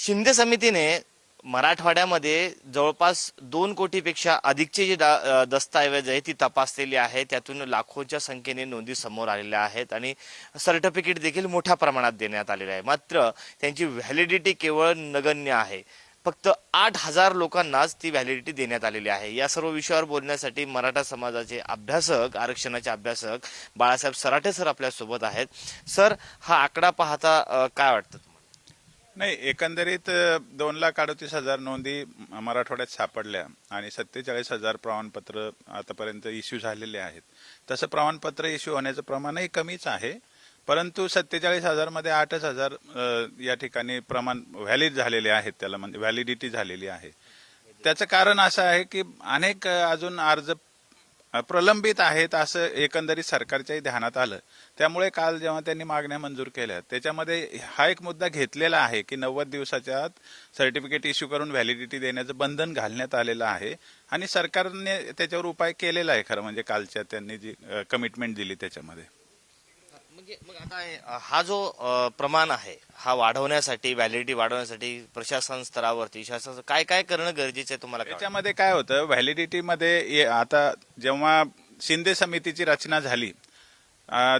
शिंदे समितीने मराठवाड्यामध्ये जवळपास 2 कोटीपेक्षा अधिकचे जे दस्तऐवज आहे ती तपासलेली आहे. त्यातून लाखोच्या संख्येने नोंदी समोर आलेल्या आहेत आणि सर्टिफिकेट देखील मोठ्या प्रमाणात देण्यात आलेले आहे. मात्र त्यांची व्हॅलिडिटी केवळ नगण्य आहे. फक्त 8,000 लोकांनाच ती व्हॅलिडिटी देण्यात आलेली आहे. या सर्व विषयावर बोलण्यासाठी मराठा समाजाचे अभ्यासक, आरक्षणाचे अभ्यासक बाळासाहेब सराठे सर आपल्या सोबत आहेत. सर, हा आकडा पाहता काय वाटतं? नाही, एकंदरीत 2,38,000 नोंदी मराठवाड्यात सापडल्या आणि 47,000 प्रमाणपत्र आतापर्यंत इश्यू झालेले आहेत. तसं प्रमाणपत्र इश्यू होण्याचं प्रमाणही कमीच आहे, परंतु 47,000 मध्ये 8,000 या ठिकाणी प्रमाण व्हॅलिड झालेले आहेत, त्याला म्हणजे व्हॅलिडिटी झालेली आहे. त्याचं कारण असं आहे की अनेक अजून अर्ज प्रलंबित आहेत असं एकंदरीत सरकारच्याही ध्यानात आलं. त्यामुळे काल जेव्हा त्यांनी मागण्या मंजूर केल्या त्याच्यामध्ये हा एक मुद्दा घेतलेला आहे की 90 दिवसाच्या आत सर्टिफिकेट इश्यू करून व्हॅलिडिटी देण्याचं बंधन घालण्यात आलेलं आहे आणि सरकारने त्याच्यावर उपाय केलेला आहे. खरं म्हणजे कालच्या त्यांनी जी कमिटमेंट दिली त्याच्यामध्ये. म्हणजे मग आता हा जो प्रमाण आहे हा वाढवण्यासाठी, व्हॅलिडिटी वाढवण्यासाठी प्रशासन स्तरावरती शासन काय काय करणं गरजेचं आहे तुम्हाला? त्याच्यामध्ये काय होतं, व्हॅलिडिटी मध्ये आता जेव्हा शिंदे समितीची रचना झाली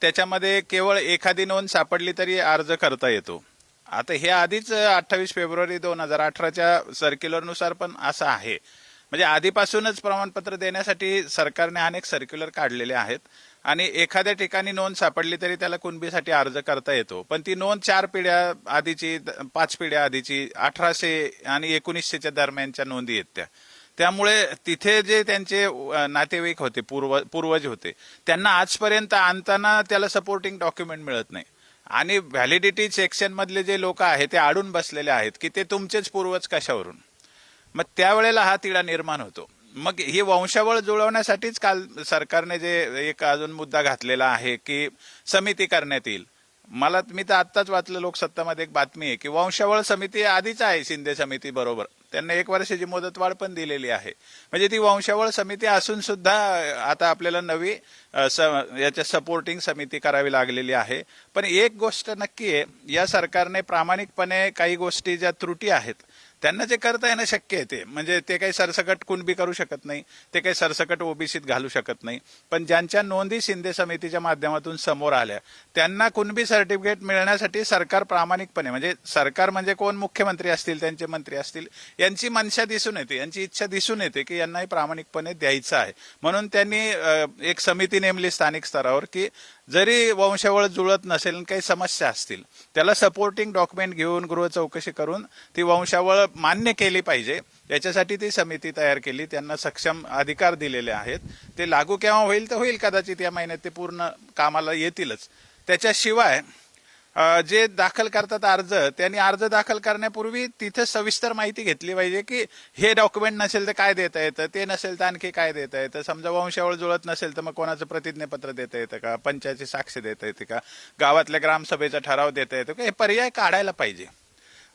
त्याच्यामध्ये केवळ एखादी नोंद सापडली तरी अर्ज करता येतो. आता हे आधीच 28 फेब्रुवारी 2018च्या सर्क्युलरनुसार पण असं आहे. म्हणजे आधीपासूनच प्रमाणपत्र देण्यासाठी सरकारने अनेक सर्क्युलर काढलेले आहेत आणि एखाद्या ठिकाणी नोंद सापडली तरी त्याला कुणबीसाठी अर्ज करता येतो. पण ती नोंद 4 पिढ्या आधीची, 5 पिढ्या आधीची, 1800 आणि 1900च्या दरम्यानच्या नोंदी आहेत त्या. त्यामुळे तिथे जे त्यांचे नातेवाईक होते, पूर्वज होते, त्यांना आजपर्यंत आणताना त्याला सपोर्टिंग डॉक्युमेंट मिळत नाही आणि व्हॅलिडिटी सेक्शन मधले जे लोक आहेत ते अडून बसलेले आहेत की ते तुमचेच पूर्वज कशावरून. मग त्यावेळेला हा तिढा निर्माण होतो. मग ही वंशावळ जुळवण्यासाठीच काल सरकारने जे एक अजून मुद्दा घातलेला आहे की समिती करण्यात येईल. मी तर आत्ताच वाचलं लोकसत्तामध्ये एक बातमी आहे की वंशावळ समिती आधीच आहे शिंदे समिती बरोबर, त्यांना 1 वर्षाची मुदतवाढ पण दिलेली आहे. म्हणजे ती वंशावळ समिती असून सुद्धा आता आपल्याला नवी याच्या सपोर्टिंग समिती करावी लागलेली आहे. पण एक गोष्ट नक्की आहे, या सरकारने प्रामाणिकपणे काही गोष्टी ज्या त्रुटी आहेत त्यांना जे करता येणं शक्य आहे ते, म्हणजे ते काही सरसकट कुणबी करू शकत नाही, ते काही सरसकट ओबीसीत घालू शकत नाही. पण ज्यांच्या नोंदी शिंदे समितीच्या माध्यमातून समोर आल्या त्यांना कुणबी सर्टिफिकेट मिळण्यासाठी सरकार प्रामाणिकपणे, म्हणजे सरकार म्हणजे कोण, मुख्यमंत्री असतील, त्यांचे मंत्री असतील, यांची मनशा दिसून येते, यांची इच्छा दिसून येते की यांनाही प्रामाणिकपणे द्यायचं आहे. म्हणून त्यांनी एक समिती नेमली स्थानिक स्तरावर की जरी वंशावळ जुळत नसेल, काही समस्या असतील, त्याला सपोर्टिंग डॉक्युमेंट घेऊन गृह चौकशी करून ती वंशावळ मान्य केली पाहिजे. याच्यासाठी ती समिती तयार केली, त्यांना सक्षम अधिकार दिलेले आहेत. ते लागू केव्हा होईल तर होईल, कदाचित या महिन्यात ते पूर्ण कामाला येतीलच. त्याच्याशिवाय जे दाखल करतात अर्ज, त्यांनी अर्ज दाखल करण्यापूर्वी तिथे सविस्तर माहिती घेतली पाहिजे की हे डॉक्युमेंट नसेल तर काय देता येतं, ते नसेल तर आणखी काय देता येतं. समजा वंशावळ जुळत नसेल तर मग कोणाचं प्रतिज्ञापत्र देता येतं का, पंचायतची साक्ष देता येते का, गावातल्या ग्रामसभेचा ठराव देता येतो का, हे पर्याय काढायला पाहिजे.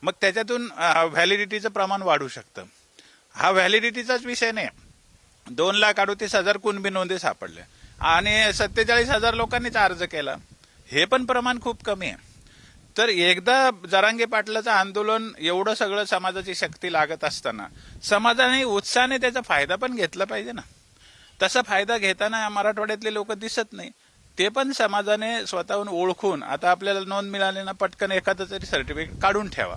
मग त्याच्यातून व्हॅलिडिटीचं प्रमाण वाढू शकतं. हा व्हॅलिडिटीचाच विषय नाही, 2,38,000 कुणबी नोंदी सापडल्या आणि 47,000 लोकांनीच अर्ज केला, हे पण प्रमाण खूप कमी आहे. तर एकदा जरांगे पाटलाचं आंदोलन एवढं सगळं समाजाची शक्ती लागत असताना समाजाने उत्साहाने त्याचा फायदा पण घेतला पाहिजे ना. तसा फायदा घेताना मराठवाड्यातले लोक दिसत नाही. ते पण समाजाने स्वतःहून ओळखून आता आपल्याला नोंद मिळाली ना, पटकन एखादं तरी सर्टिफिकेट काढून ठेवा,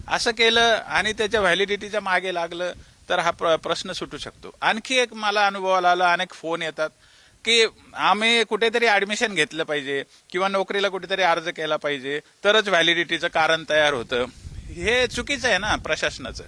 असं केलं आणि त्याच्या व्हॅलिडिटीच्या मागे लागलं तर हा प्रश्न सुटू शकतो. आणखी एक मला अनुभवाला आला, अनेक फोन येतात की आम्ही कुठेतरी ऍडमिशन घेतलं पाहिजे किंवा नोकरीला कुठेतरी अर्ज केला पाहिजे तरच व्हॅलिडिटीचं कारण तयार होतं. हे चुकीचं आहे ना प्रशासनाचं.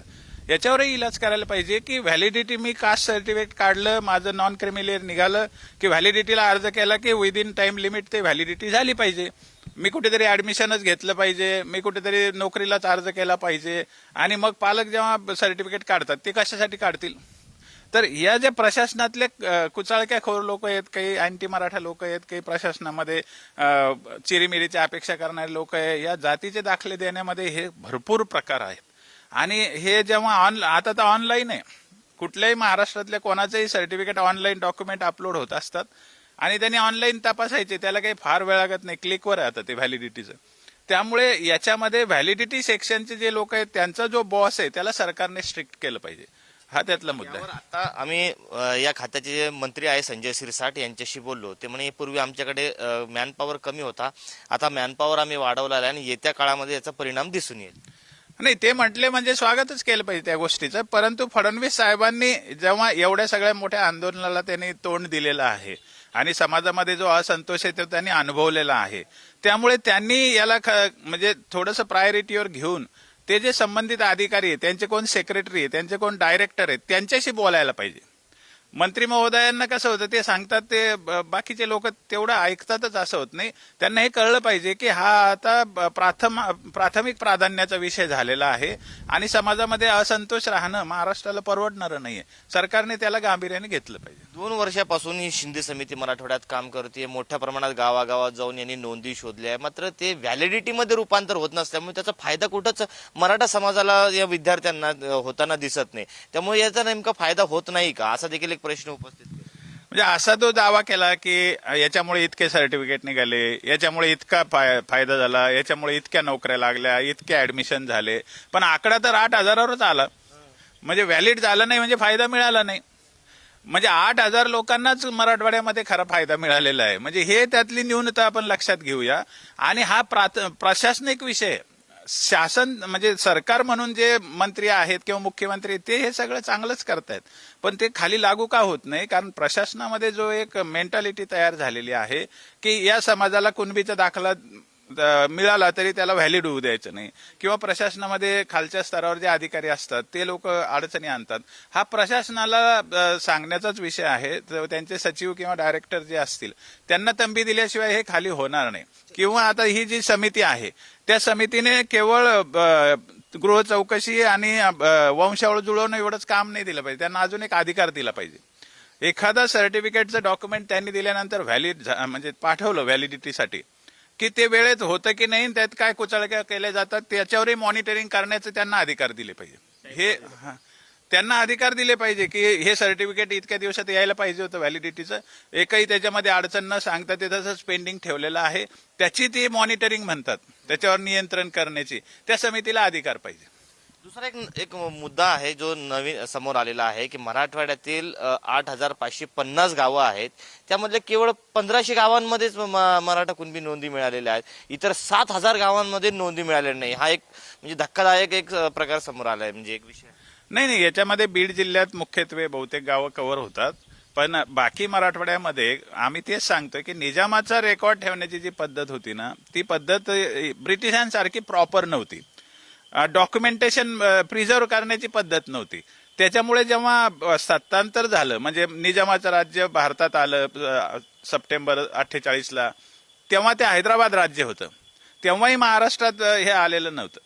याच्यावरही इलाज करायला पाहिजे की व्हॅलिडिटी, मी कास्ट सर्टिफिकेट काढलं, माझं नॉन क्रिमिलियर निघालं की व्हॅलिडिटीला अर्ज केला की विदिन टाइम लिमिट ते व्हॅलिडिटी झाली पाहिजे. मी कुठेतरी ऍडमिशनच घेतलं पाहिजे, मी कुठेतरी नोकरीलाच अर्ज केला पाहिजे. आणि मग पालक जेव्हा सर्टिफिकेट काढतात ते कशासाठी काढतील? तर या ज्या प्रशासनातले कुचाळक्याखोर लोक आहेत, काही अँटी मराठा लोक आहेत, काही प्रशासनामध्ये चिरीमिरीची अपेक्षा करणारे लोक आहेत, या जातीचे दाखले देण्यामध्ये हे भरपूर प्रकार आहेत. आणि हे जेव्हा आता तर ऑनलाईन आहे, कुठल्याही महाराष्ट्रातल्या कोणाचंही सर्टिफिकेट ऑनलाईन डॉक्युमेंट अपलोड होत असतात आणि त्यांनी ऑनलाईन तपासायचे, त्याला काही फार वेळ लागत नाही, क्लिकवर आहे आता ते व्हॅलिडिटीचं. त्यामुळे याच्यामध्ये व्हॅलिडिटी सेक्शनचे जे लोक आहेत त्यांचा जो बॉस आहे त्याला सरकारने स्ट्रिक्ट केलं पाहिजे, हा त्यातला मुद्दा यावर आहे. आता आम्ही या खात्याचे जे मंत्री आहे संजय शिरसाट यांच्याशी बोललो. ते म्हणे पूर्वी आमच्याकडे मॅनपॉवर कमी होता, आता मॅनपॉवर आम्ही वाढवला आहे आणि येत्या काळामध्ये याचा परिणाम दिसून येईल. नाही, ते म्हटले म्हणजे स्वागतच केलं पाहिजे त्या गोष्टीचं. परंतु फडणवीस साहेबांनी जेव्हा एवढ्या सगळ्या मोठ्या आंदोलनाला त्यांनी तोंड दिलेलं आहे आणि समाजामध्ये जो असंतोष आहे तो त्यांनी अनुभवलेला आहे, त्यामुळे त्यांनी याला म्हणजे थोडंसं प्रायोरिटीवर घेऊन ते जे संबंधित अधिकारी आहेत, त्यांचे कोण सेक्रेटरी आहे, त्यांचे कोण डायरेक्टर आहेत, त्यांच्याशी बोलायला पाहिजे. मंत्री महोदयांना कसं होतं ते सांगतात, ते बाकीचे लोक तेवढं ऐकतातच असं होत नाही. त्यांना हे कळलं पाहिजे की हा आता प्राथमिक प्राधान्याचा विषय झालेला आहे आणि समाजामध्ये असंतोष राहणं महाराष्ट्राला परवडणारं नाहीये. सरकारने त्याला गांभीर्याने घेतलं पाहिजे. 2 वर्षापासून ही शिंदे समिती मराठवाड्यात काम करते. मोठ्या प्रमाणात गावागावात जाऊन यांनी नोंदी शोधल्या आहे, मात्र ते व्हॅलिडिटीमध्ये रूपांतर होत नसल्यामुळे त्याचा फायदा कुठंच मराठा समाजाला या विद्यार्थ्यांना होताना दिसत नाही. त्यामुळे याचा नेमका फायदा होत नाही का, असा देखील एक प्रश्न उपस्थित केला. म्हणजे असा तो दावा केला की याच्यामुळे इतके सर्टिफिकेट निघाले, याच्यामुळे इतका फायदा झाला, याच्यामुळे इतक्या नोकऱ्या लागल्या, इतके ऍडमिशन झाले, पण आकडा तर 8,000वरच आला. म्हणजे व्हॅलिड झालं नाही म्हणजे फायदा मिळाला नाही. म्हणजे 8,000 लोकांनाच मराठवाड्यामध्ये खरा फायदा मिळालेला आहे. म्हणजे हे त्यातली न्यूनता आपण लक्षात घेऊया. आणि हा प्रशासनिक विषय, शासन म्हणजे सरकार म्हणून जे मंत्री आहेत किंवा मुख्यमंत्री ते हे सगळं चांगलंच करतायत, पण ते खाली लागू का होत नाही? कारण प्रशासनामध्ये जो एक मेंटॅलिटी तयार झालेली आहे की या समाजाला कुणबीचा दाखला मिळाला तरी त्याला व्हॅलिड होऊ द्यायचं नाही, किंवा प्रशासनामध्ये खालच्या स्तरावर जे अधिकारी असतात ते लोक अडचणी आणतात. हा प्रशासनाला सांगण्याचाच विषय आहे. त्यांचे सचिव किंवा डायरेक्टर जे असतील त्यांना तंबी दिल्याशिवाय हे खाली होणार नाही. किंवा आता ही जी समिती आहे त्या समितीने केवळ गृह चौकशी आणि वंशावळ जुळवणं एवढंच काम नाही दिलं पाहिजे, त्यांना अजून एक अधिकार दिला पाहिजे. एखादा सर्टिफिकेटचं डॉक्युमेंट त्यांनी दिल्यानंतर व्हॅलिड म्हणजे पाठवलं व्हॅलिडिटीसाठी की ते वेळेत होतं की नाही, त्यात काय कुचळक्या केल्या जातात त्याच्यावरही मॉनिटरिंग करण्याचे त्यांना अधिकार दिले पाहिजे. हे त्यांना अधिकार दिले पाहिजे की हे सर्टिफिकेट इतक्या दिवसात यायला पाहिजे होतं व्हॅलिडिटीचं, एकही त्याच्यामध्ये अडचण न सांगता ते तसंच पेंडिंग ठेवलेलं आहे, त्याची ती मॉनिटरिंग म्हणतात, त्याच्यावर नियंत्रण करण्याची त्या समितीला अधिकार पाहिजे. दुसरा एक मुद्दा आहे जो नवीन समोर आलेला आहे की मराठवाड्यातील 8,550 गावं आहेत, त्यामधले केवळ 1,500 गावांमध्येच मराठा कुणबी नोंदी मिळालेल्या आहेत, इतर 7,000 गावांमध्ये नोंदी मिळालेल्या नाही. हा एक म्हणजे धक्कादायक एक प्रकार समोर आला आहे. म्हणजे एक विषय नाही, याच्यामध्ये बीड जिल्ह्यात मुख्यत्वे बहुतेक गावं कव्हर होतात, पण बाकी मराठवाड्यामध्ये आम्ही तेच सांगतोय की निजामाचा रेकॉर्ड ठेवण्याची जी पद्धत होती ना, ती पद्धत ब्रिटिशांसारखी प्रॉपर नव्हती. डॉक्युमेंटेशन प्रिझर्व करण्याची पद्धत नव्हती. त्याच्यामुळे जेव्हा सत्तांतर झालं, म्हणजे निजामाचं राज्य भारतात आलं सप्टेंबर 48ला, तेव्हा ते हैदराबाद राज्य होतं. तेव्हाही महाराष्ट्रात हे आलेलं नव्हतं,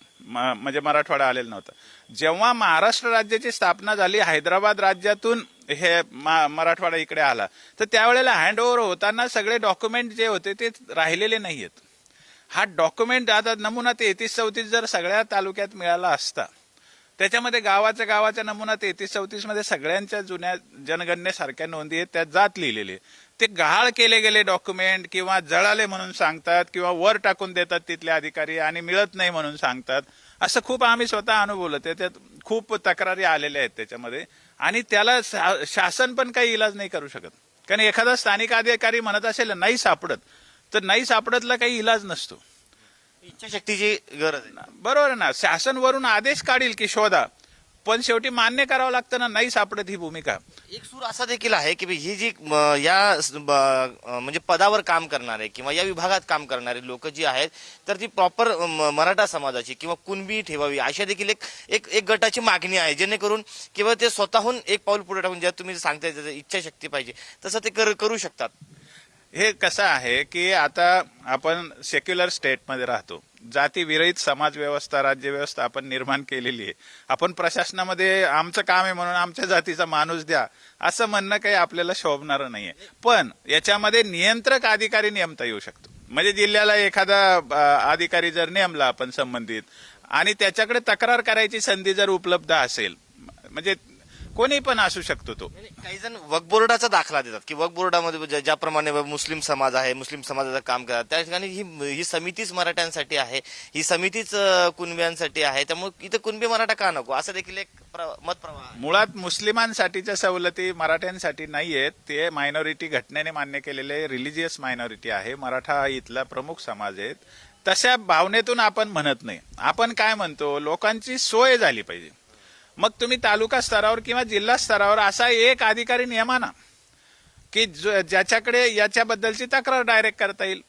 म्हणजे मराठवाडा आलेलं नव्हतं. जेव्हा महाराष्ट्र राज्याची स्थापना झाली, हैदराबाद राज्यातून हे मराठवाडा इकडे आला, तर त्यावेळेला हँडओव्हर होताना सगळे डॉक्युमेंट जे होते ते राहिलेले नाहीयेत. हा डॉक्युमेंट आता नमुना 33-34 जर सगळ्या तालुक्यात मिळाला असता, त्याच्यामध्ये गावाच्या नमुना 33-34 मध्ये सगळ्यांच्या जुन्या जनगणनेसारख्या नोंदी आहेत, त्यात जात लिहिलेली. ते गहाळ केले गेले डॉक्युमेंट किंवा जळाले म्हणून सांगतात किंवा वर टाकून देतात तिथले अधिकारी आणि मिळत नाही म्हणून सांगतात. असं खूप आम्ही स्वतः अनुभवलं. त्यात खूप तक्रारी आलेल्या आहेत त्याच्यामध्ये, आणि त्याला शासन पण काही इलाज नाही करू शकत. कारण एखादा स्थानिक अधिकारी म्हणत असेल नाही सापडत, तर नाही सापडतला काही इलाज नसतो. इच्छाशक्तीची गरज आहे. बरोबर ना, शासन वरून आदेश काढील की शोधा, पण शेवटी मान्य करावं लागतं ना, नाही सापडत ही भूमिका. एक सूर असा देखील आहे की ही जी या म्हणजे पदावर काम करणारे किंवा या विभागात काम करणारे लोक जी आहेत, तर ती प्रॉपर मराठा समाजाची किंवा कुणबी ठेवावी अशा देखील एक गटाची मागणी आहे, जेणेकरून केवळ ते स्वतःहून एक पाऊल पुढे टाकून, ज्या तुम्ही सांगताय त्याचं इच्छाशक्ती पाहिजे तसं ते करू शकतात. हे कसं आहे की आता आपण सेक्युलर स्टेटमध्ये राहतो, जाती विरहित समाज व्यवस्था राज्य व्यवस्था आपण निर्माण केलेली आहे. आपण प्रशासनामध्ये आमचं काम आहे म्हणून आमच्या जातीचा माणूस द्या असं म्हणणं काही आपल्याला शोभणारं नाहीये. पण याच्यामध्ये नियंत्रक अधिकारी नेमता येऊ शकतो. म्हणजे जिल्ह्याला एखादा अधिकारी जर नेमला आपण संबंधित, आणि त्याच्याकडे तक्रार करायची संधी जर उपलब्ध असेल, म्हणजे कोणी पण असू शकतो तो. काही जण वक्फ बोर्डाचा दाखला देतात की वक्फ बोर्डामध्ये ज्याप्रमाणे मुस्लिम समाज आहे, मुस्लिम समाजाचं काम करतात, त्या ठिकाणी ही समितीच मराठ्यांसाठी आहे, ही समितीच कुणब्यांसाठी आहे, त्यामुळे इथं कुणबी मराठा का नको, असं देखील एक मत प्रवाह आहे. मुळात मुस्लिमांसाठीच्या सवलती मराठ्यांसाठी नाहीयेत. ते मायनॉरिटी घटनेने मान्य केलेले रिलिजियस मायनॉरिटी आहे. मराठा हा इथला प्रमुख समाज आहे. तशा भावनेतून आपण म्हणत नाही. आपण काय म्हणतो, लोकांची सोय झाली पाहिजे. मग तुम्ही तालुका स्तरावर किंवा जिल्हा स्तरावर असा एक अधिकारी नियमा ना की ज्याच्याकडे याच्याबद्दलची तक्रार डायरेक्ट करता येईल,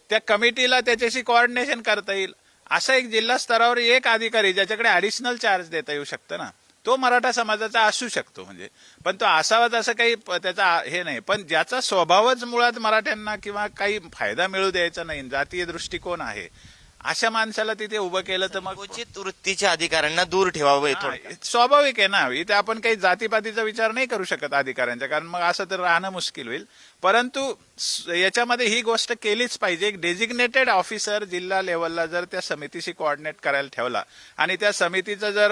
त्या कमिटीला त्याच्याशी कोऑर्डिनेशन करता येईल. असा एक जिल्हा स्तरावर एक अधिकारी ज्याच्याकडे ऍडिशनल चार्ज देता येऊ शकतं ना, तो मराठा समाजाचा असू शकतो. म्हणजे पण तो असावाच असं काही त्याचा हे नाही. पण ज्याचा स्वभावच मुळात मराठ्यांना किंवा काही फायदा मिळू द्यायचा नाही, जातीय दृष्टिकोन आहे, अशा माणसाला तिथे उभं केलं तर मग संकुचित वृत्तीच्या अधिकाऱ्याला दूर ठेवावं हा, स्वाभाविक आहे ना. इथे आपण काही जातीपातीचा विचार नाही करू शकत अधिकाऱ्यांचा, कारण मग असं तर राहणं मुश्किल होईल. परंतु याच्यामध्ये ही गोष्ट केलीच पाहिजे. एक डेजिग्नेटेड ऑफिसर जिल्हा लेवलला जर त्या समितीशी कोऑर्डिनेट करायला ठेवला आणि त्या समितीचं जर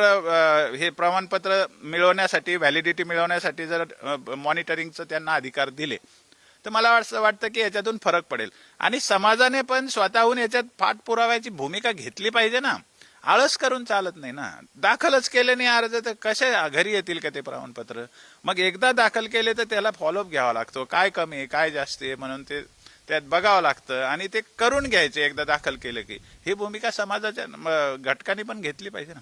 हे प्रमाणपत्र मिळवण्यासाठी, व्हॅलिडिटी मिळवण्यासाठी जर मॉनिटरिंगचं त्यांना अधिकार दिले, तर मला असं वाटतं की याच्यातून फरक पडेल. आणि समाजाने पण स्वतःहून याच्यात पाठपुराव्याची भूमिका घेतली पाहिजे ना. आळस करून चालत नाही ना. दाखलच केले नाही अर्ज तर कसे घरी येतील का ते प्रमाणपत्र? मग एकदा दाखल केले तर त्याला फॉलोअप घ्यावा लागतो. काय कमी आहे, काय जास्त आहे, म्हणून ते त्यात बघावं लागतं आणि ते करून घ्यायचे एकदा दाखल केलं की. ही भूमिका समाजाच्या घटकांनी पण घेतली पाहिजे ना.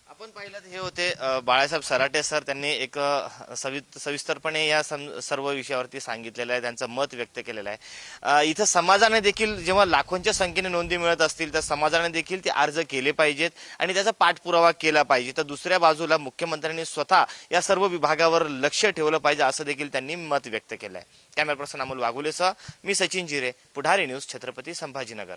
आपण पाहिलं हे होते बाळासाहेब सराटे सर. त्यांनी एक सविस्तरपणे या सर्व विषयावरती सांगितलेलं आहे, त्यांचं मत व्यक्त केलेलं आहे. इथं समाजाने देखील जेव्हा लाखोंच्या संख्येने नोंदी मिळत असतील तर समाजाने देखील ते अर्ज केले पाहिजेत आणि त्याचा पाठपुरावा केला पाहिजे. तर दुसऱ्या बाजूला मुख्यमंत्र्यांनी स्वतः या सर्व विभागावर लक्ष ठेवलं पाहिजे असं देखील त्यांनी मत व्यक्त केलं आहे. कॅमेरा पर्सन अमोल वाघुलेसह मी सचिन जिरे, पुढारी न्यूज, छत्रपती संभाजीनगर.